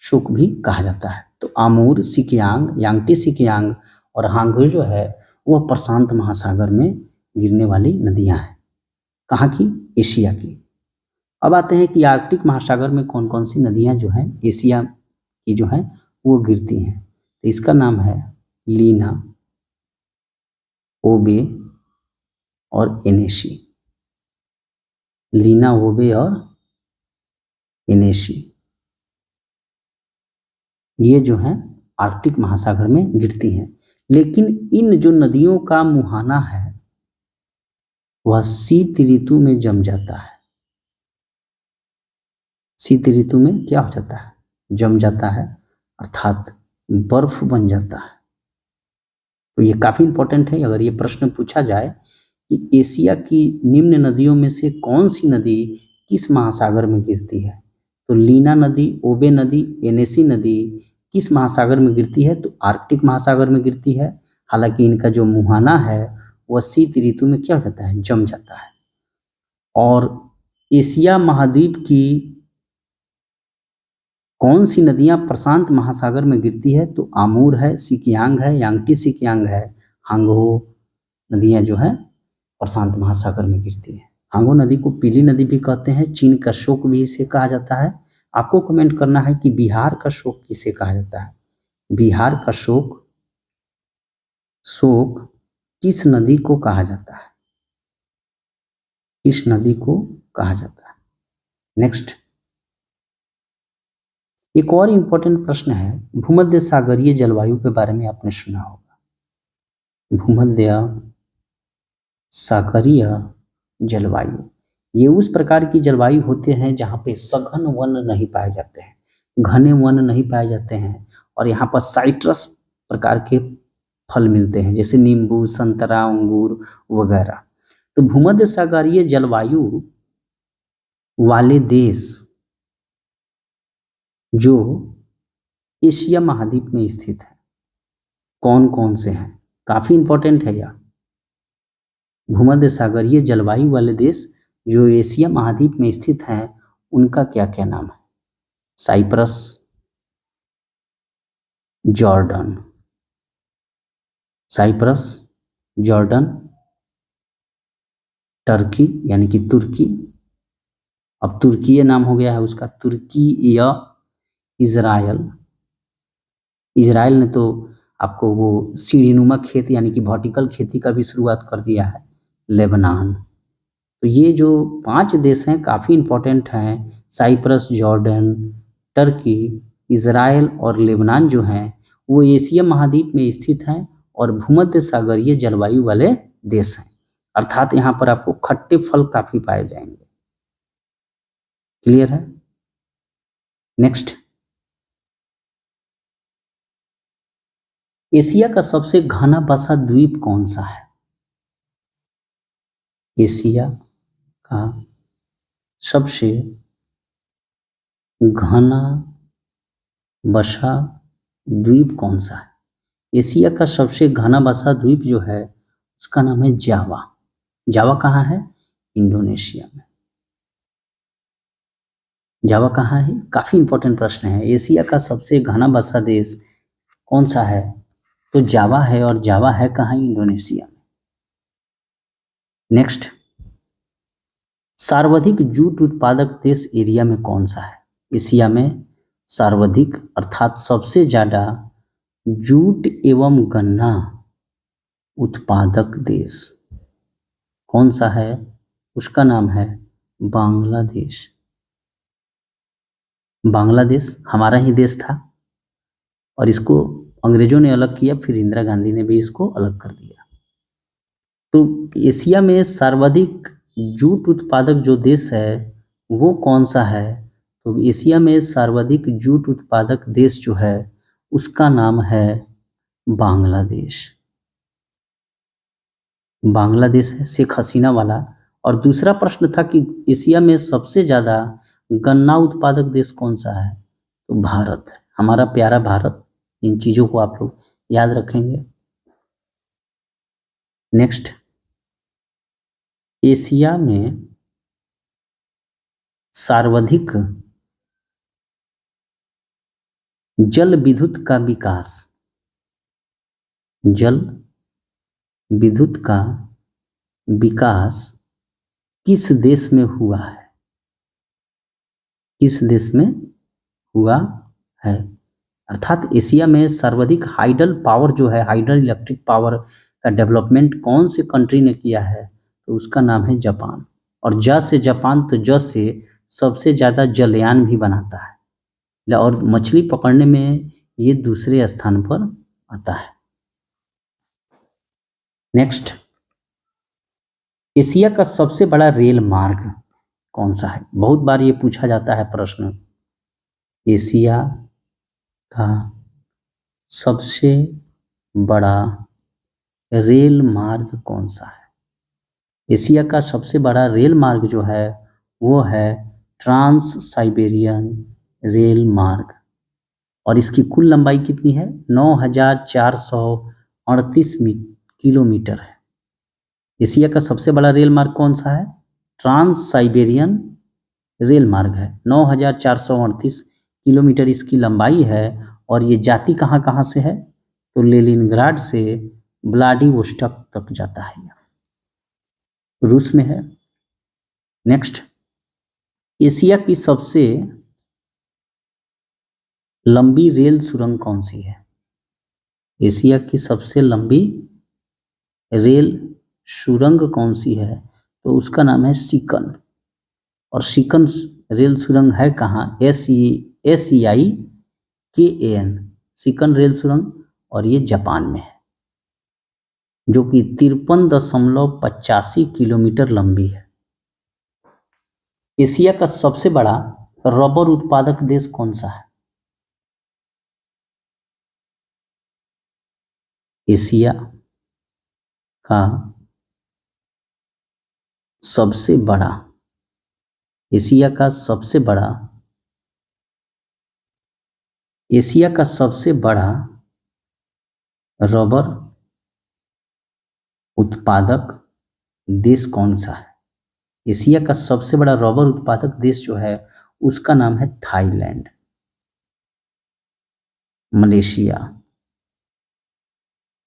शुक भी कहा जाता है। तो आमूर, सिकियांग, यांगटी सिकियांग और हांगहो जो है वह प्रशांत महासागर में गिरने वाली नदियां हैं। कहाँ की? एशिया की। अब आते हैं कि आर्कटिक महासागर में कौन कौन सी नदियां जो हैं एशिया की जो हैं वो गिरती हैं। तो इसका नाम है लीना, ओबे और एनेशी। लीना, ओबे और एनेशी, ये जो हैं आर्कटिक महासागर में गिरती हैं। लेकिन इन जो नदियों का मुहाना है वह शीत ऋतु में जम जाता है। शीत ऋतु में क्या हो जाता है? जम जाता है, अर्थात बर्फ बन जाता है। तो ये काफी इंपॉर्टेंट है। अगर ये प्रश्न पूछा जाए कि एशिया की निम्न नदियों में से कौन सी नदी किस महासागर में गिरती है, तो लीना नदी, ओबे नदी, एनेसी नदी किस महासागर में गिरती है? तो आर्कटिक महासागर में गिरती है। हालांकि इनका जो मुहाना है वह शीत ऋतु में क्या हो जाता है? जम जाता है। और एशिया महाद्वीप की कौन सी नदियां प्रशांत महासागर में गिरती है? तो आमूर है, सिकियांग है, यांगटी सिकियांग है, हांगहो नदियां जो है प्रशांत महासागर में गिरती है। हांगो नदी को पीली नदी भी कहते हैं, चीन का शोक भी इसे कहा जाता है। आपको कमेंट करना है कि बिहार का शोक किसे कहा जाता है। बिहार का शोक, शोक किस नदी को कहा जाता है? किस नदी को कहा जाता है? नेक्स्ट, एक और इंपॉर्टेंट प्रश्न है। भूमध्य सागरीय जलवायु के बारे में आपने सुना होगा। भूमध्य सागरीय जलवायु, ये उस प्रकार की जलवायु होते हैं जहाँ पे सघन वन नहीं पाए जाते हैं, घने वन नहीं पाए जाते हैं, और यहाँ पर साइट्रस प्रकार के फल मिलते हैं, जैसे नींबू, संतरा, अंगूर वगैरह। तो भूमध्य सागरीय जलवायु वाले देश जो एशिया महाद्वीप में स्थित है कौन कौन से हैं? काफी इंपॉर्टेंट है यह। भूमध्य सागरीय जलवायु वाले देश जो एशिया महाद्वीप में स्थित हैं उनका क्या क्या नाम है? Cyprus, Jordan, Cyprus, Jordan, Turkey यानी कि तुर्की, अब तुर्की ये नाम हो गया है उसका, तुर्की या इजराइल। इजराइल ने तो आपको वो सीढ़ीनुमा खेत यानी कि वर्टिकल खेती का भी शुरुआत कर दिया है, लेबनान। तो ये जो 5 देश हैं काफ़ी इंपॉर्टेंट हैं। साइप्रस, जॉर्डन, टर्की, इजराइल और लेबनान जो हैं वो एशिया महाद्वीप में स्थित हैं और भूमध्य सागरीय जलवायु वाले देश हैं। अर्थात यहाँ पर आपको खट्टे फल काफ़ी पाए जाएंगे। क्लियर है? नेक्स्ट, एशिया का सबसे घना बसा द्वीप कौन सा है? एशिया का सबसे घना बसा द्वीप कौन सा है? एशिया का सबसे घना बसा द्वीप जो है उसका नाम है जावा। जावा कहाँ है? इंडोनेशिया में। जावा कहाँ है? काफी इंपॉर्टेंट प्रश्न है। एशिया का सबसे घना बसा देश कौन सा है? तो जावा है, और जावा है कहाँ? इंडोनेशिया में। नेक्स्ट, सर्वाधिक जूट उत्पादक देश एरिया में कौन सा है? एशिया में सर्वाधिक अर्थात सबसे ज्यादा जूट एवं गन्ना उत्पादक देश कौन सा है? उसका नाम है बांग्लादेश। बांग्लादेश हमारा ही देश था और इसको अंग्रेजों ने अलग किया, फिर इंदिरा गांधी ने भी इसको अलग कर दिया। तो एशिया में सर्वाधिक जूट उत्पादक जो देश है वो कौन सा है? तो एशिया में सर्वाधिक जूट उत्पादक देश जो है उसका नाम है बांग्लादेश। बांग्लादेश है, शेख हसीना वाला। और दूसरा प्रश्न था कि एशिया में सबसे ज्यादा गन्ना उत्पादक देश कौन सा है? तो भारत है, हमारा प्यारा भारत। इन चीजों को आप लोग याद रखेंगे। नेक्स्ट, एशिया में सर्वाधिक जल विद्युत का विकास, जल विद्युत का विकास किस देश में हुआ है? किस देश में हुआ है? अर्थात एशिया में सर्वाधिक हाइडल पावर जो है, हाइडल इलेक्ट्रिक पावर का डेवलपमेंट कौन से कंट्री ने किया है? तो उसका नाम है जापान। और ज से जापान, तो ज से सबसे ज्यादा जलयान भी बनाता है और मछली पकड़ने में ये दूसरे स्थान पर आता है। नेक्स्ट, एशिया का सबसे बड़ा रेल मार्ग कौन सा है? बहुत बार ये पूछा जाता है प्रश्न। एशिया का सबसे बड़ा रेल मार्ग कौन सा है? एशिया का सबसे बड़ा रेल मार्ग जो है वो है ट्रांस साइबेरियन रेल मार्ग। और इसकी कुल लंबाई कितनी है? 9,438 किलोमीटर है। एशिया का सबसे बड़ा रेल मार्ग कौन सा है? ट्रांस साइबेरियन रेल मार्ग है। 9,438 किलोमीटर इसकी लंबाई है। और ये जाती कहाँ कहाँ से है? तो लेनिनग्राड से व्लादिवोस्टॉक तक जाता है, रूस में है। नेक्स्ट, एशिया की सबसे लंबी रेल सुरंग कौन सी है? एशिया की सबसे लंबी रेल सुरंग कौन सी है? तो उसका नाम है सिकन। और सिकन रेल सुरंग है कहाँ? SEIKAN, सिकन रेल सुरंग। और ये जापान में है, जो कि 53.85 किलोमीटर लंबी है। एशिया का सबसे बड़ा रबर उत्पादक देश कौन सा है? एशिया का सबसे बड़ा, एशिया का सबसे बड़ा, एशिया का सबसे बड़ा रबर उत्पादक देश कौन सा है? एशिया का सबसे बड़ा रबर उत्पादक देश जो है उसका नाम है थाईलैंड, मलेशिया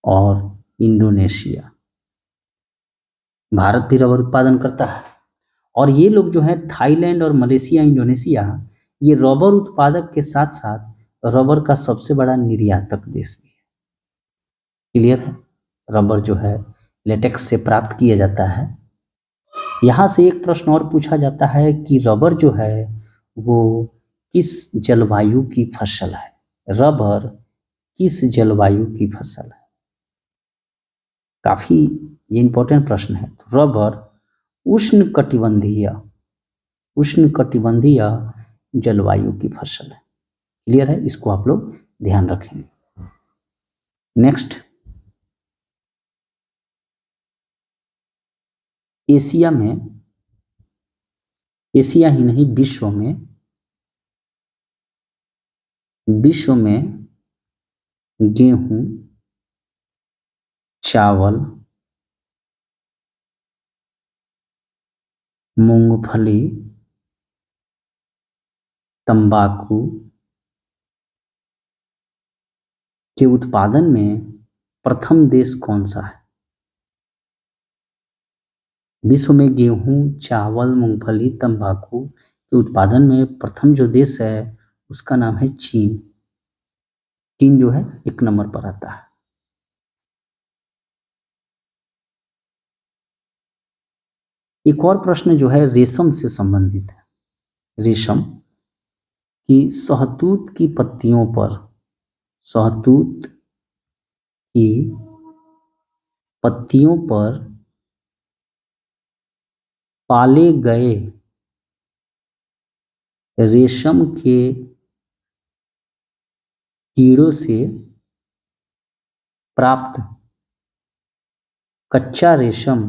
और इंडोनेशिया। भारत भी रबर उत्पादन करता है। और ये लोग जो है थाईलैंड और मलेशिया, इंडोनेशिया, ये रबर उत्पादक के साथ साथ रबर का सबसे बड़ा निर्यातक देश भी है। क्लियर है? रबर जो है लेटेक्स से प्राप्त किया जाता है। यहाँ से एक प्रश्न और पूछा जाता है कि रबर जो है वो किस जलवायु की फसल है? रबर किस जलवायु की फसल है? काफी ये इंपॉर्टेंट प्रश्न है। तो रबर उष्णकटिबंधीय, उष्णकटिबंधीय जलवायु की फसल है। क्लियर है? इसको आप लोग ध्यान रखेंगे। नेक्स्ट, एशिया में, एशिया ही नहीं विश्व में गेहूं, चावल, मूंगफली, तंबाकू के उत्पादन में प्रथम देश कौन सा है? विश्व में गेहूं, चावल, मूंगफली, तंबाकू के उत्पादन में प्रथम जो देश है उसका नाम है चीन। चीन जो है 1 नंबर पर आता है। एक और प्रश्न जो है रेशम से संबंधित है। रेशम की शहतूत की पत्तियों पर, शहतूत की पत्तियों पर पाले गए रेशम के कीड़ों से प्राप्त कच्चा रेशम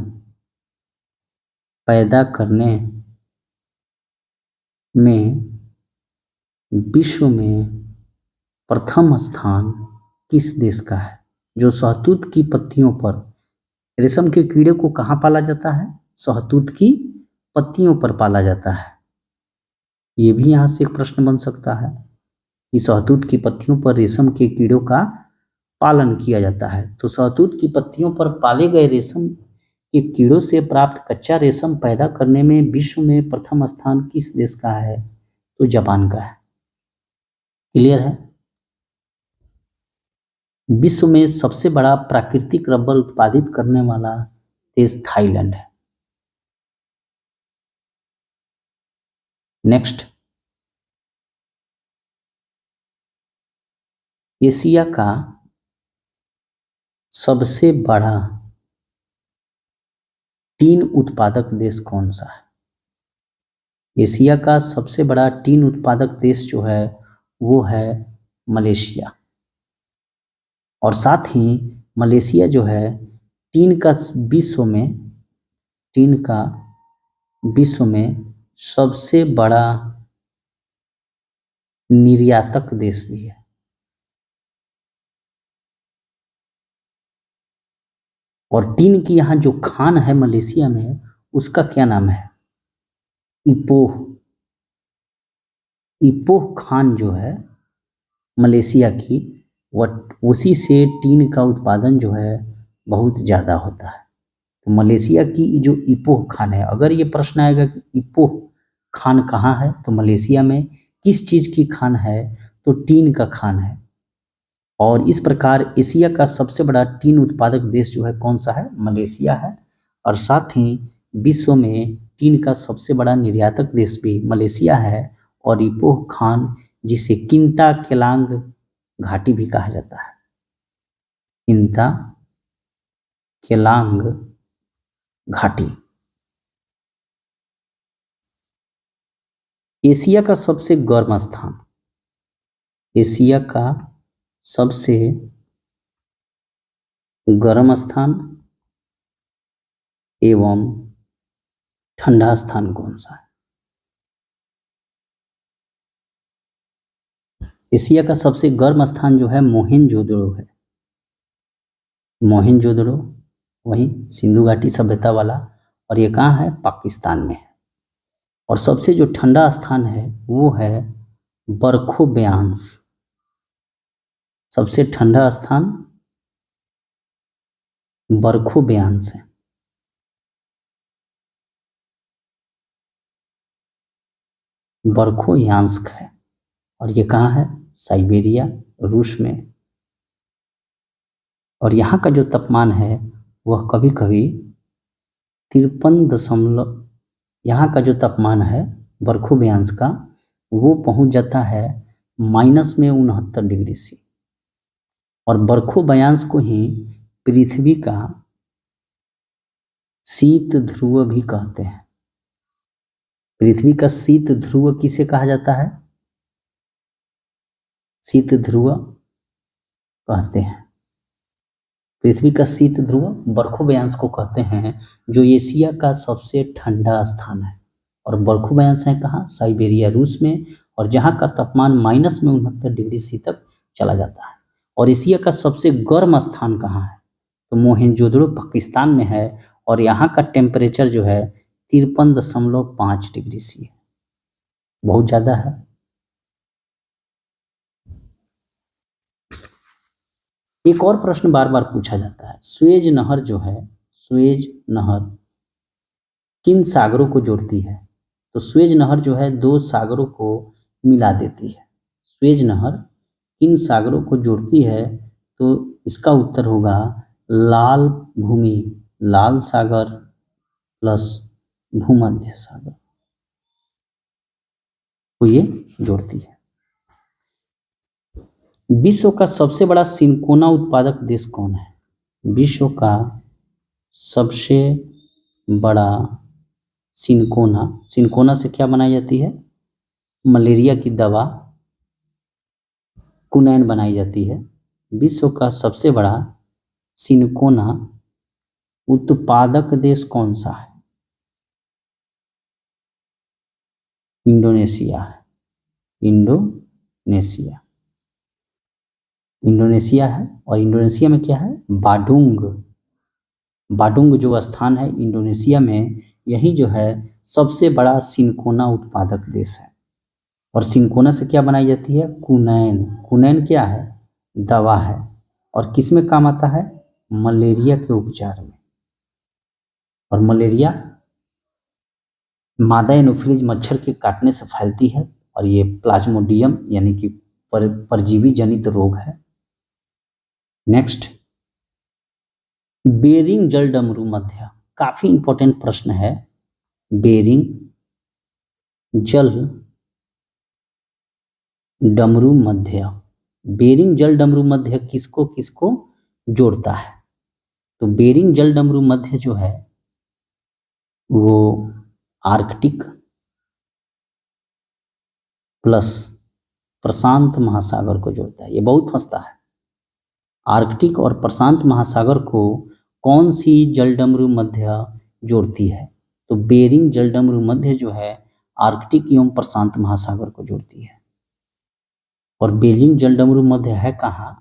पैदा करने में विश्व में प्रथम स्थान किस देश का है? जो शहतूत की पत्तियों पर, रेशम के कीड़े को कहाँ पाला जाता है? शहतूत की पत्तियों पर पाला जाता है। ये भी यहाँ से एक प्रश्न बन सकता है कि शहतूत की पत्तियों पर रेशम के कीड़ों का पालन किया जाता है। तो शहतूत की पत्तियों पर पाले गए रेशम के कीड़ों से प्राप्त कच्चा रेशम पैदा करने में विश्व में प्रथम स्थान किस देश का है? तो जापान का है। क्लियर है? विश्व में सबसे बड़ा प्राकृतिक रबर उत्पादित करने वाला देश थाईलैंड है। नेक्स्ट, एशिया का सबसे बड़ा टीन उत्पादक देश कौन सा है? एशिया का सबसे बड़ा टीन उत्पादक देश जो है वो है मलेशिया। और साथ ही मलेशिया जो है टीन का विश्व में सबसे बड़ा निर्यातक देश भी है। और टीन की यहाँ जो खान है मलेशिया में उसका क्या नाम है? इपोह। इपोह खान जो है मलेशिया की, वह उसी से टीन का उत्पादन जो है बहुत ज़्यादा होता है। तो मलेशिया की जो इपोह खान है, अगर ये प्रश्न आएगा कि इपोह खान कहाँ है तो मलेशिया में किस चीज़ की खान है तो टीन का खान है। और इस प्रकार एशिया का सबसे बड़ा टीन उत्पादक देश जो है कौन सा है? मलेशिया है। और साथ ही विश्व में टीन का सबसे बड़ा निर्यातक देश भी मलेशिया है। और इपोह खान जिसे किंता केलांग घाटी भी कहा जाता है, किंता केलांग घाटी। एशिया का सबसे गर्म स्थान, एशिया का सबसे गर्म स्थान एवं ठंडा स्थान कौन सा है? एशिया का सबसे गर्म स्थान जो है मोहेनजोदड़ो है। मोहेनजोदड़ो वही सिंधु घाटी सभ्यता वाला, और ये कहाँ है? पाकिस्तान में है। और सबसे जो ठंडा स्थान है वो है बरखो ब्यांस। सबसे ठंडा स्थान बरखो ब्यांस है। बरखो यांस्क है। और ये कहाँ है? साइबेरिया, रूस में। और यहाँ का जो तापमान है वह कभी कभी 53 यहाँ का जो तापमान है बरखो ब्यांस का वो पहुँच जाता है -69 डिग्री C। और बरखो ब्यांस को ही पृथ्वी का शीत ध्रुव भी कहते हैं। पृथ्वी का शीत ध्रुव किसे कहा जाता है? शीत ध्रुव कहते हैं। पृथ्वी का शीत ध्रुव बर्खोबयांश को कहते हैं, जो एशिया का सबसे ठंडा स्थान है। और बर्खोबयांश है कहाँ? साइबेरिया रूस में, और जहाँ का तापमान -69 डिग्री सी तक चला जाता है। और एशिया का सबसे गर्म स्थान कहाँ है? तो मोहेंजोदड़ो पाकिस्तान में है, और यहाँ का टेम्परेचर जो है 53.5 डिग्री सी है, बहुत ज़्यादा है। एक और प्रश्न बार बार पूछा जाता है, सुएज नहर जो है, सुएज नहर किन सागरों को जोड़ती है? तो सुएज नहर जो है दो सागरों को मिला देती है। सुएज नहर किन सागरों को जोड़ती है? तो इसका उत्तर होगा लाल भूमि, लाल सागर प्लस भूमध्य सागर को ये जोड़ती है। विश्व का सबसे बड़ा सिनकोना उत्पादक देश कौन है? विश्व का सबसे बड़ा सिनकोना, सिनकोना से क्या बनाई जाती है? मलेरिया की दवा कुनैन बनाई जाती है। विश्व का सबसे बड़ा सिनकोना उत्पादक देश कौन सा है? इंडोनेशिया है, इंडोनेशिया, इंडोनेशिया है। और इंडोनेशिया में क्या है? बाडुंग, बाडुंग जो स्थान है इंडोनेशिया में, यही जो है सबसे बड़ा सिनकोना उत्पादक देश है। और सिनकोना से क्या बनाई जाती है? कुनैन, कुनैन क्या है? दवा है। और किस में काम आता है? मलेरिया के उपचार में। और मलेरिया मादा एनोफिलीज मच्छर के काटने से फैलती है, और ये प्लाज्मोडियम यानी कि परजीवी जनित रोग है। नेक्स्ट, बेरिंग जल डमरू मध्य, काफी इंपॉर्टेंट प्रश्न है। बेरिंग जल डमरू मध्य, बेरिंग जल डमरू मध्य किसको किसको जोड़ता है? तो बेरिंग जल डमरू मध्य जो है वो आर्कटिक प्लस प्रशांत महासागर को जोड़ता है। ये बहुत फंसता है। आर्कटिक और प्रशांत महासागर को कौन सी जलडमरू मध्य जोड़ती है? तो बेरिंग जलडमरू मध्य जो है आर्कटिक एवं प्रशांत महासागर को जोड़ती है। और बेरिंग जलडमरू मध्य है कहाँ?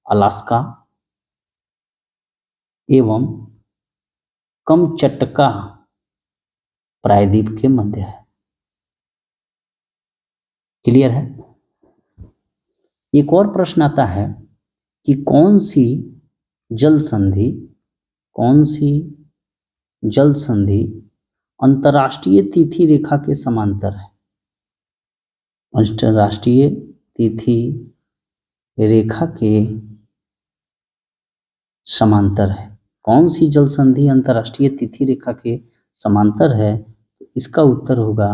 अलास्का एवं कमचटका प्रायद्वीप के मध्य है। क्लियर है? एक और प्रश्न आता है कि कौन सी जल संधि, कौन सी जल संधि अंतर्राष्ट्रीय तिथि रेखा के समांतर है? अंतर्राष्ट्रीय तिथि रेखा के समांतर है। कौन सी जल संधि अंतर्राष्ट्रीय तिथि रेखा के समांतर है? इसका उत्तर होगा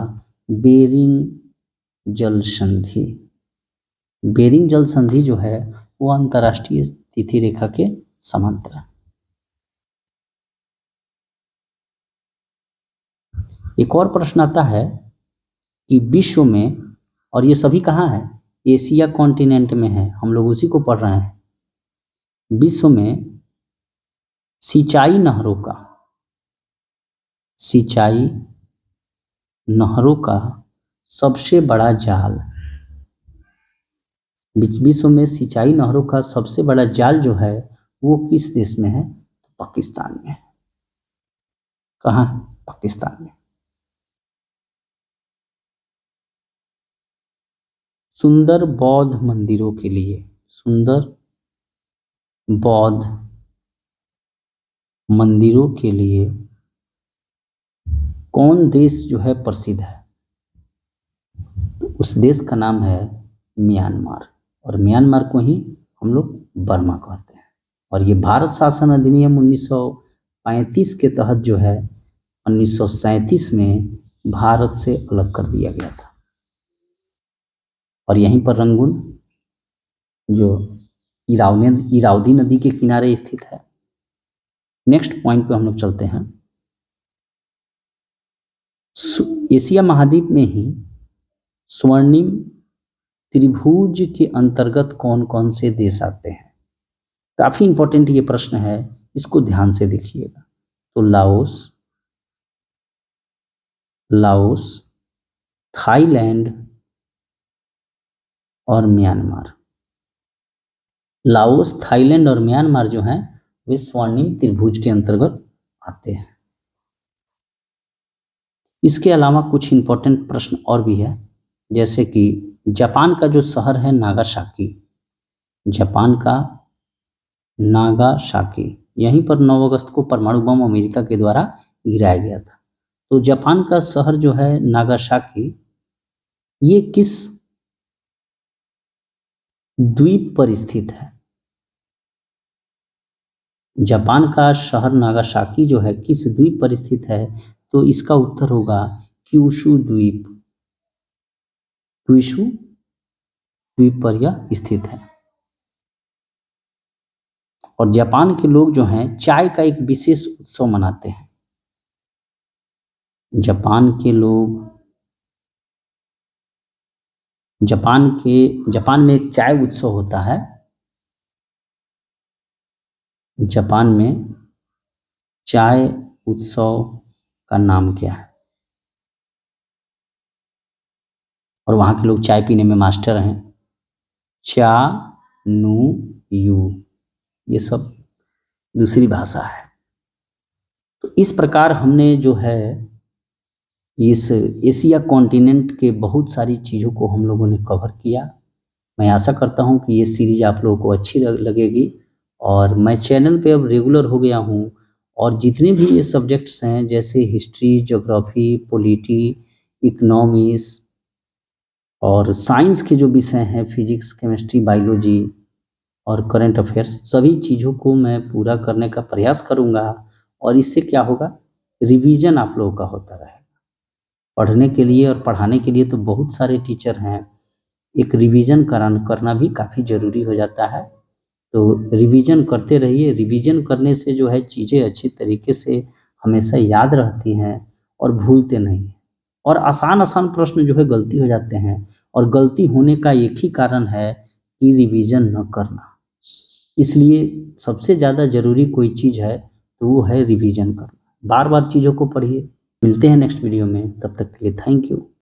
बेरिंग जल संधि। बेरिंग जल संधि जो है वो अंतर्राष्ट्रीय तिथि रेखा के समांतर है। एक और प्रश्न आता है कि विश्व में, और ये सभी कहाँ है? एशिया कॉन्टिनेंट में है, हम लोग उसी को पढ़ रहे हैं। विश्व में सिंचाई नहरों का, सिंचाई नहरों का सबसे बड़ा जाल, विश्व में सिंचाई नहरों का सबसे बड़ा जाल जो है वो किस देश में है? पाकिस्तान में। कहाँ? पाकिस्तान में। सुंदर बौद्ध मंदिरों के लिए, सुंदर बौद्ध मंदिरों के लिए कौन देश जो है प्रसिद्ध है? उस देश का नाम है म्यांमार, और म्यांमार को ही हम लोग बर्मा कहते हैं। और ये भारत शासन अधिनियम 1935 के तहत जो है 1937 में भारत से अलग कर दिया गया था। और यहीं पर रंगून जो इरावदी नदी के किनारे स्थित है। नेक्स्ट पॉइंट पे हम लोग चलते हैं। एशिया महाद्वीप में ही स्वर्णिम त्रिभुज के अंतर्गत कौन कौन से देश आते हैं? काफी इंपॉर्टेंट ये प्रश्न है, इसको ध्यान से देखिएगा। तो लाओस, लाओस, थाईलैंड और म्यांमार। लाओस, थाईलैंड और म्यांमार जो हैं वे स्वर्णिम त्रिभुज के अंतर्गत आते हैं। इसके अलावा कुछ इंपॉर्टेंट प्रश्न और भी है, जैसे कि जापान का जो शहर है नागासाकी, जापान का नागासाकी, यहीं पर 9 अगस्त को परमाणु बम अमेरिका के द्वारा गिराया गया था। तो जापान का शहर जो है नागासाकी, ये किस द्वीप पर स्थित है? जापान का शहर नागासाकी जो है किस द्वीप पर स्थित है? तो इसका उत्तर होगा क्यूशू द्वीप। क्यूशू द्वीप पर यह स्थित है। और जापान के लोग जो हैं चाय का एक विशेष उत्सव मनाते हैं। जापान के लोग, जापान में एक चाय उत्सव होता है। जापान में चाय उत्सव का नाम क्या है? और वहाँ के लोग चाय पीने में मास्टर हैं। चा नू यू, ये सब दूसरी भाषा है। तो इस प्रकार हमने जो है इस एशिया कॉन्टिनेंट के बहुत सारी चीज़ों को हम लोगों ने कवर किया। मैं आशा करता हूँ कि ये सीरीज आप लोगों को अच्छी लगेगी। और मैं चैनल पे अब रेगुलर हो गया हूँ, और जितने भी ये सब्जेक्ट्स हैं जैसे हिस्ट्री, ज्योग्राफी, पॉलिटी, इकोनॉमिक्स और साइंस के जो विषय हैं फिजिक्स, केमिस्ट्री, बायोलॉजी और करंट अफेयर्स, सभी चीज़ों को मैं पूरा करने का प्रयास करूँगा। और इससे क्या होगा, रिवीजन आप लोगों का होता रहेगा। पढ़ने के लिए और पढ़ाने के लिए तो बहुत सारे टीचर हैं, एक रिवीजन करना भी काफ़ी ज़रूरी हो जाता है। तो रिवीजन करते रहिए। रिवीजन करने से जो है चीज़ें अच्छी तरीके से हमेशा याद रहती हैं और भूलते नहीं। और आसान प्रश्न जो है गलती हो जाते हैं, और गलती होने का एक ही कारण है कि रिवीजन न करना। इसलिए सबसे ज़्यादा ज़रूरी कोई चीज़ है तो वो है रिवीजन करना। बार बार चीज़ों को पढ़िए। मिलते हैं नेक्स्ट वीडियो में, तब तक के लिए थैंक यू।